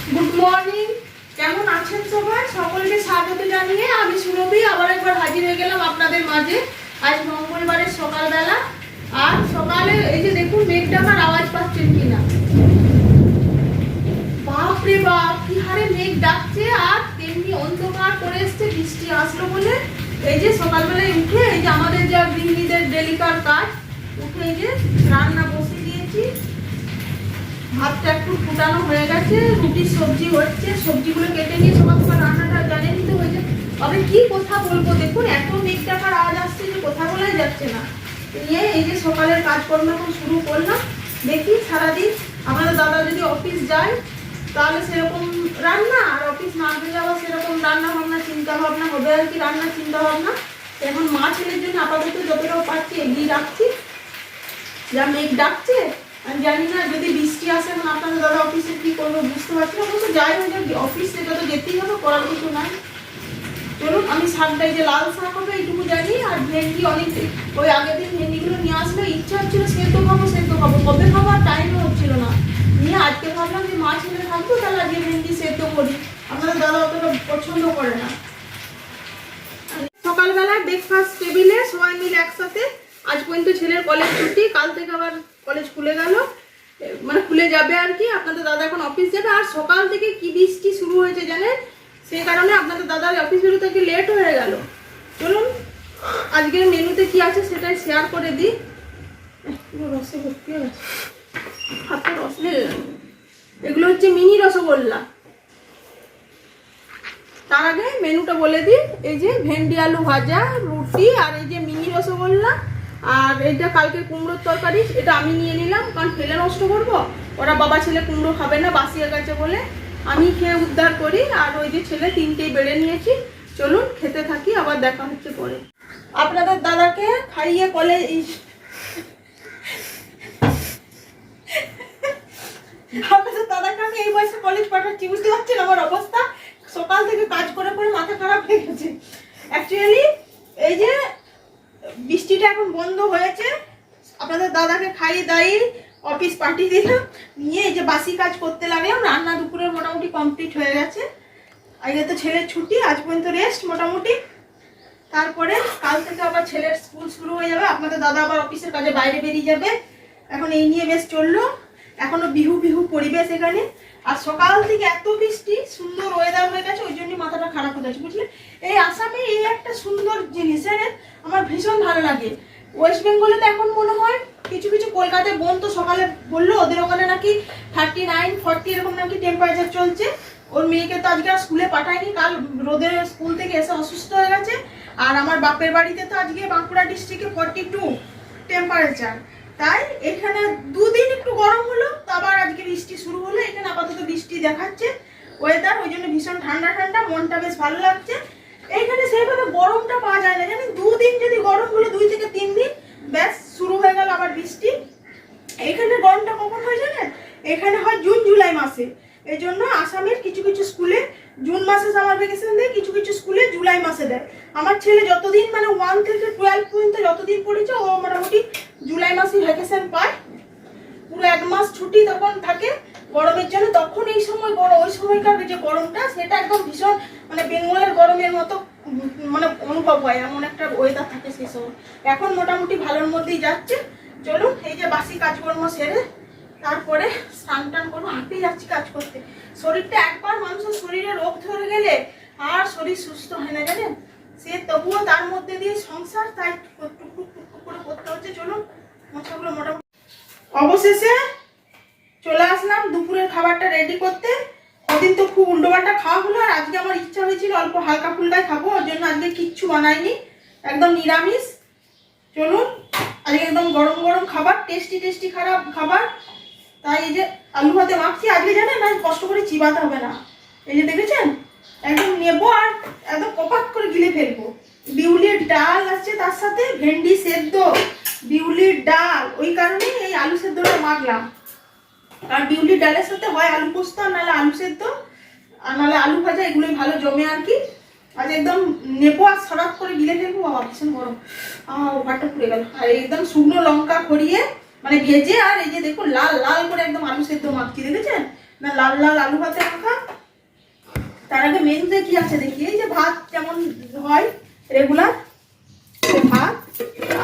Good morning. কেমন আছেন সবাই? সকলকে স্বাগত জানিয়ে আমি সুরভি আবার একবার হাজির হয়ে গেলাম আপনাদের মাঝে। আজ মঙ্গলবারের সকালবেলা। আর সকালে এই যে দেখুন মেঘ ডাকার আওয়াজ পাচ্ছেন কিনা। বাপরে বাপ, কি হারে মেঘ ডাকছে আর তেমনি অন্ধকার করে এসছে, বৃষ্টি আসলো বলে। এই যে সকালবেলায় উঠে এই যে আমাদের যা গৃহিণীদের ডেলিকার কাজ, উঠে এই যে রান্না বসিয়ে দিয়েছি। ভাতটা একটু ফুটানো হয়ে গেছে, রুটির সবজি হচ্ছে, সবজিগুলো কেটে নিয়ে সকাল সকাল রান্নাটা জানিয়ে নিতে হয়েছে। তবে কি কথা বলবো, দেখুন এত মেঘ ডাকার আওয়াজ আসছে যে কথা বলাই যাচ্ছে না। নিয়ে এই যে সকালের কাজকর্ম এখন শুরু করলাম। দেখি সারাদিন আমাদের দাদা যদি অফিস যায় তাহলে সেরকম রান্না, আর অফিস না যাওয়া সেরকম রান্না ভাবনা চিন্তা ভাবনা হবে আর কি। রান্না চিন্তা ভাবনা এখন মা ছেলের জন্য আপাতত যতটা পাচ্ছি এগিয়ে রাখছি। যা মেঘ ডাকছে আমি জানি না, যদি বৃষ্টি আসে এখন আপনাদের দাদা অফিসে কি করবো বুঝতে পারছি না। অবশ্য যাই হোক, অফিসে যত যেতেই হবে, করার কিছু নাই। চলুন, আমি শাকটা এই যে লাল শাক হবে এইটুকু জানি। আর ভেন্ডি অনেক, ওই আগের দিন ভেন্ডিগুলো নিয়ে আসলে ইচ্ছা হচ্ছিল সেদ্ধ খাবো কবে খাবো, আর টাইমও হচ্ছিল না। নিয়ে আজকে ভাবলাম যে মা ছেলে থাকবো, তাহলে আজকে ভেন্ডি সেদ্ধ করি। আপনাদের দাদা অতটা পছন্দ করে না। সকালবেলা ব্রেকফাস্ট টেবিলে সবাই মিলে একসাথে। আজ পর্যন্ত ছেলের কলেজ ছুটি, কাল থেকে আবার কলেজ খুলে গেল, মানে খুলে যাবে আর কি। আপনাদের দাদা এখন অফিস যাবে। আর সকাল থেকে কি বৃষ্টি শুরু হয়েছে জানেন, সেই কারণে আপনাদের দাদার অফিস বেরোতে একটু লেট হয়ে গেল। চলুন আজকের মেনুতে কি আছে সেটাই শেয়ার করে দিই। রসে ভর্তি হয়ে গেছে, হাতে রস লেগে গেল। এগুলো হচ্ছে মিনি রসগোল্লা। তার আগে মেনুটা বলে দিই, এই যে ভেন্ডি আলু ভাজা, রুটি, আর এই যে মিনি রসগোল্লা। আর এইটা কালকে কুমড়োর তরকারি, এটা আমি নিয়ে নিলাম কারণ ফেলে নষ্ট করবো। ওরা বাবা ছেলে কুমড়ো খাবে না, বাসিয়ে গেছে বলে আমি খেয়ে উদ্ধার করি। আর ওই যে ছেলে তিনটেই বেড়ে নিয়েছি। চলুন খেতে থাকি, আবার দেখা হচ্ছে পরে। আপনাদের দাদাকে খাইয়ে কলেজ, আপনাদের দাদাকে আমি এই বয়সে কলেজ পাঠাচ্ছি, বুঝতে পারছেন আমার অবস্থা। সকাল থেকে কাজ করে করে মাথা খারাপ হয়ে গেছে। অ্যাকচুয়ালি এই যে বৃষ্টিটা এখন বন্ধ হয়েছে, আপনাদের দাদাকে খাইয়ে দাইয়ে অফিস পাঠিয়ে দিলাম। নিয়ে এই যে বাসি কাজ করতে লাগলাম। রান্না দুপুরের মোটামুটি কমপ্লিট হয়ে গেছে। আজকে তো ছেলের ছুটি, আজ পর্যন্ত রেস্ট মোটামুটি। তারপরে কাল থেকে আবার ছেলের স্কুল শুরু হয়ে যাবে। আপনাদের দাদা আবার অফিসের কাজে বাইরে বেরিয়ে যাবে। এখন এই নিয়ে বেশ চললো, এখনো বিহু বিহু পরিবেশ এখানে। আর সকাল থেকে এত বৃষ্টি, সুন্দর ওয়েদার হয়ে গেছে, ওই জন্যই মাথাটা খারাপ হয়ে গেছে, বুঝলে। এই আসামে এই একটা সুন্দর জিনিস জানেন, আমার ভীষণ ভালো লাগে। ওয়েস্ট বেঙ্গলে তো এখন মনে হয় কিছু কিছু, কলকাতায় বোন তো সকালে বললো ওদের ওখানে নাকি 39, 40 এরকম নাকি টেম্পারেচার চলছে। ওর মেয়েকে তো আজকে আর স্কুলে পাঠায়নি, কাল রোদের স্কুল থেকে এসে অসুস্থ হয়ে গেছে। আর আমার বাপের বাড়িতে তো আজকে বাঁকুড়া ডিস্ট্রিক্টে 42 টেম্পারেচার। তাই এখানে দুদিন একটু গরম হলো, তো আবার আজকে বৃষ্টি শুরু হলো। এখানে আপাতত বৃষ্টি দেখাচ্ছে ওয়েদার, ওই জন্য ভীষণ ঠান্ডা ঠান্ডা, মনটা বেশ ভালো লাগছে। এইখানে সেইভাবে গরমটা পাওয়া যায় না জানেন। দুদিন যদি গরম হলো, 2 থেকে 3 দিন, ব্যাস শুরু হয়ে গেল আবার বৃষ্টি। এইখানে গরমটা কখন হয় জানেন, এখানে হয় জুন জুলাই মাসে। এই জন্য আসামের কিছু কিছু স্কুলে জুন মাসে সামার ভ্যাকেশন দেয়, কিছু কিছু স্কুলে জুলাই মাসে দেয়। আমার ছেলে যতদিন মানে 1 থেকে 12 পর্যন্ত যতদিন পড়েছে, ও মোটামুটি জুলাই মাসে ভ্যাকেশন পায়। পুরো 1 মাস ছুটি তখন থাকে গরমের জন্য। তখন এই সময় ওই সময়কার যে গরমটা, সেটা একদম ভীষণ মানে বেঙ্গলের গরমের মতো মানে অনুভব হয়, এমন একটা ওয়েদার থাকে সেই সময়। এখন মোটামুটি ভালোর মধ্যেই যাচ্ছে। চলুন এই যে বাসি কাজকর্ম সেরে তারপরে স্নান টান করবো। হাঁপিয়ে যাচ্ছি কাজ করতে। শরীরটা একবার মানুষের শরীরে রোগ ধরে গেলে আর শরীর সুস্থ হয় না জানেন। সে তবুও তার মধ্যে দিয়ে সংসার, তাই টুকটুক টুকটুক করে করতে হচ্ছে। চলুন মোছাগুলো মোটামুটি অবশেষে চলে আসলাম দুপুরের খাবারটা রেডি করতে। ওদিন তো খুব উল্টোপাল্টা খাওয়া হলো, আর আজকে আমার ইচ্ছা হয়েছিল অল্প হালকা ফুলকায় খাবো, ওর জন্য আজকে কিচ্ছু বানাইনি, একদম নিরামিষ। চলুন আজকে একদম গরম গরম খাবার, টেস্টি টেস্টি খাবার। তাই এই যে আলু ভাতে মাখছি আজকে, জানেন না কষ্ট করে চিবাতে হবে না। এই যে দেখেছেন, একদম নেবো আর একদম কপাত করে গিলে ফেলবো। বিউলির ডাল আছে, তার সাথে ভেন্ডি সেদ্ধ, বিউলির ডাল, ওই কারণেই এই আলু সেদ্ধটা মাখলাম। আর বিউলির ডালের সাথে হয় আলু পোস্ত, আর নাহলে আলু সেদ্ধ, আর নাহলে আলু ভাজা, এগুলোই ভালো জমে আর কি। আজ একদম নেবো আর সরাত করে গিলে ফেলবো। বাবা ভীষণ গরম, ওভারটা পুড়ে গেল। আর একদম শুকনো লঙ্কা খড়িয়ে মানে ভেজে, আর এই যে দেখুন লাল লাল করে একদম আলু সেদ্ধ মাখছি, দেখেছেন না লাল লাল আলু ভাতে মাখা। তার আগে মেনুতে কি আছে দেখি। এই যে ভাত যেমন হয় রেগুলার ভাত,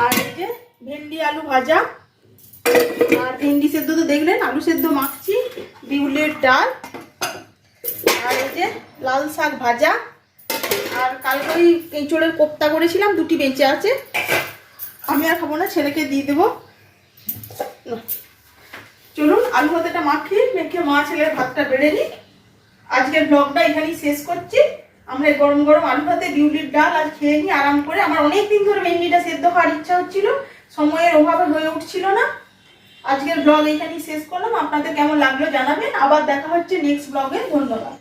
আর এই যে ভেন্ডি আলু ভাজা, আর ভেন্ডি সেদ্ধ তো দেখলেন, আলু সেদ্ধ মাখছি, বিউলির ডাল, আর এই যে লাল শাক ভাজা, আর কালকে ওই এঁচোড়ের কোপ্তা করেছিলাম, 2টি বেঁচে আছে, আমি আর খাবো না, ছেলেকে দিয়ে দেবো। চলুন আলু ভাতেটা মেখে মা ছেলের ভাতটা বেড়ে নিই। আজকের ব্লগটা এখানেই শেষ করছি। আমরা গরম গরম আলু ভাতে বিউলির ডাল আর খেয়ে নিই আরাম করে। আমার অনেকদিন ধরে ভেন্ডিটা সেদ্ধ খাওয়ার ইচ্ছা হচ্ছিল, সময়ের অভাবে হয়ে উঠছিল না। আজকের ব্লগ এখানেই শেষ করলাম। আপনাদের কেমন লাগলো জানাবেন। আবার দেখা হচ্ছে নেক্সট ব্লগে। ধন্যবাদ।